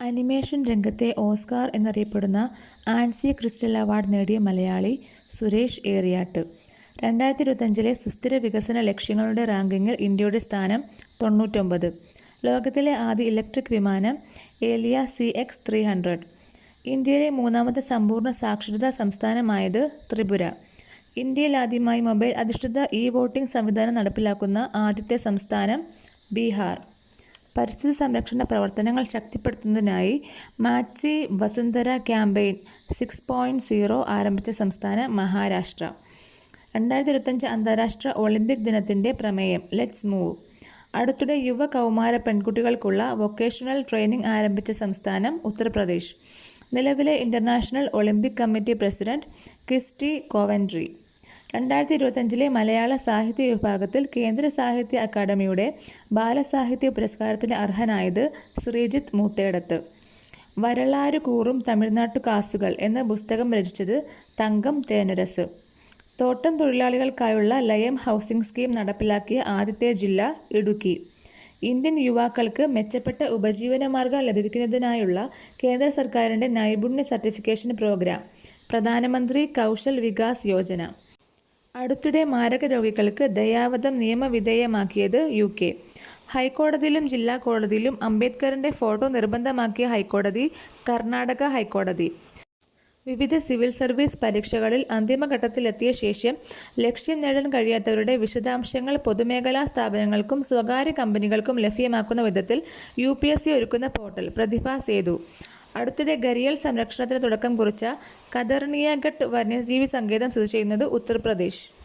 Animation രംഗത്തെ Oscar എന്നറിയപ്പെടുന്ന Ancy crystal award നേടിയ മലയാളി സുരേഷ് ഏറിയാട്ട്. 2025 സുസ്ഥിര വികസന ലക്ഷ്യങ്ങളുടെ റാങ്കിങ്ങിൽ ഇന്ത്യയുടെ സ്ഥാനം 99. ലോകത്തിലെ ആദ്യ ഇലക്ട്രിക് വിമാനം ഏലിയ CX-300. ഇന്ത്യയിലെ മൂന്നാമത്തെ സമ്പൂർണ്ണ സാക്ഷരതാ സംസ്ഥാനമായത് ത്രിപുര. ഇന്ത്യയിൽ ആദ്യമായി മൊബൈൽ അധിഷ്ഠിത വോട്ടിംഗ് സംവിധാനം നടപ്പിലാക്കുന്ന ആദ്യത്തെ സംസ്ഥാനം ബീഹാർ. പരിസ്ഥിതി സംരക്ഷണ പ്രവർത്തനങ്ങൾ ശക്തിപ്പെടുത്തുന്നതിനായി മാച്ചി വസുന്ധര ക്യാമ്പയിൻ 6.0 ആരംഭിച്ച സംസ്ഥാനം മഹാരാഷ്ട്ര. 2025 അന്താരാഷ്ട്ര ഒളിമ്പിക് ദിനത്തിൻ്റെ പ്രമേയം ലെറ്റ്സ് മൂവ്. അടുത്തിടെ യുവ കൗമാര പെൺകുട്ടികൾക്കുള്ള വൊക്കേഷണൽ ട്രെയിനിംഗ് ആരംഭിച്ച സംസ്ഥാനം ഉത്തർപ്രദേശ്. നിലവിലെ international olympic committee president Kirsty Coventry. 2025 മലയാള സാഹിത്യ വിഭാഗത്തിൽ കേന്ദ്ര സാഹിത്യ അക്കാദമിയുടെ ബാലസാഹിത്യ പുരസ്കാരത്തിന് അർഹനായത് ശ്രീജിത്ത് മൂത്തേടത്ത്. വരളാരു കൂറും തമിഴ്നാട്ടു കാസുകൾ എന്ന പുസ്തകം രചിച്ചത് തങ്കം തേനരസ്. തോട്ടം തൊഴിലാളികൾക്കായുള്ള ലയം ഹൗസിംഗ് സ്കീം നടപ്പിലാക്കിയ ആദ്യത്തെ ജില്ല ഇടുക്കി. ഇന്ത്യൻ യുവാക്കൾക്ക് മെച്ചപ്പെട്ട ഉപജീവനമാർഗം ലഭിക്കുന്നതിനായുള്ള കേന്ദ്ര സർക്കാരിൻ്റെ നൈപുണ്യ സർട്ടിഫിക്കേഷൻ പ്രോഗ്രാം പ്രധാനമന്ത്രി കൗശൽ വികാസ് യോജന. അടുത്തിടെ മാരക രോഗികൾക്ക് ദയാവധം നിയമവിധേയമാക്കിയത് UK. ഹൈക്കോടതിയിലും ജില്ലാ കോടതിയിലും അംബേദ്കറിൻ്റെ ഫോട്ടോ നിർബന്ധമാക്കിയ ഹൈക്കോടതി കർണാടക ഹൈക്കോടതി. വിവിധ സിവിൽ സർവീസ് പരീക്ഷകളിൽ അന്തിമഘട്ടത്തിലെത്തിയ ശേഷം ലക്ഷ്യം നേടാൻ കഴിയാത്തവരുടെ വിശദാംശങ്ങൾ പൊതുമേഖലാ സ്ഥാപനങ്ങൾക്കും സ്വകാര്യ കമ്പനികൾക്കും ലഭ്യമാക്കുന്ന വിധത്തിൽ UPSC ഒരുക്കുന്ന പോർട്ടൽ പ്രതിഭാ സേതു. അടുത്തിടെ ഘരിയൽ സംരക്ഷണത്തിന് തുടക്കം കുറിച്ച കതർണിയ ഘട്ട് വന്യജീവി സങ്കേതം സ്ഥിതി ചെയ്യുന്നത് ഉത്തർപ്രദേശ്.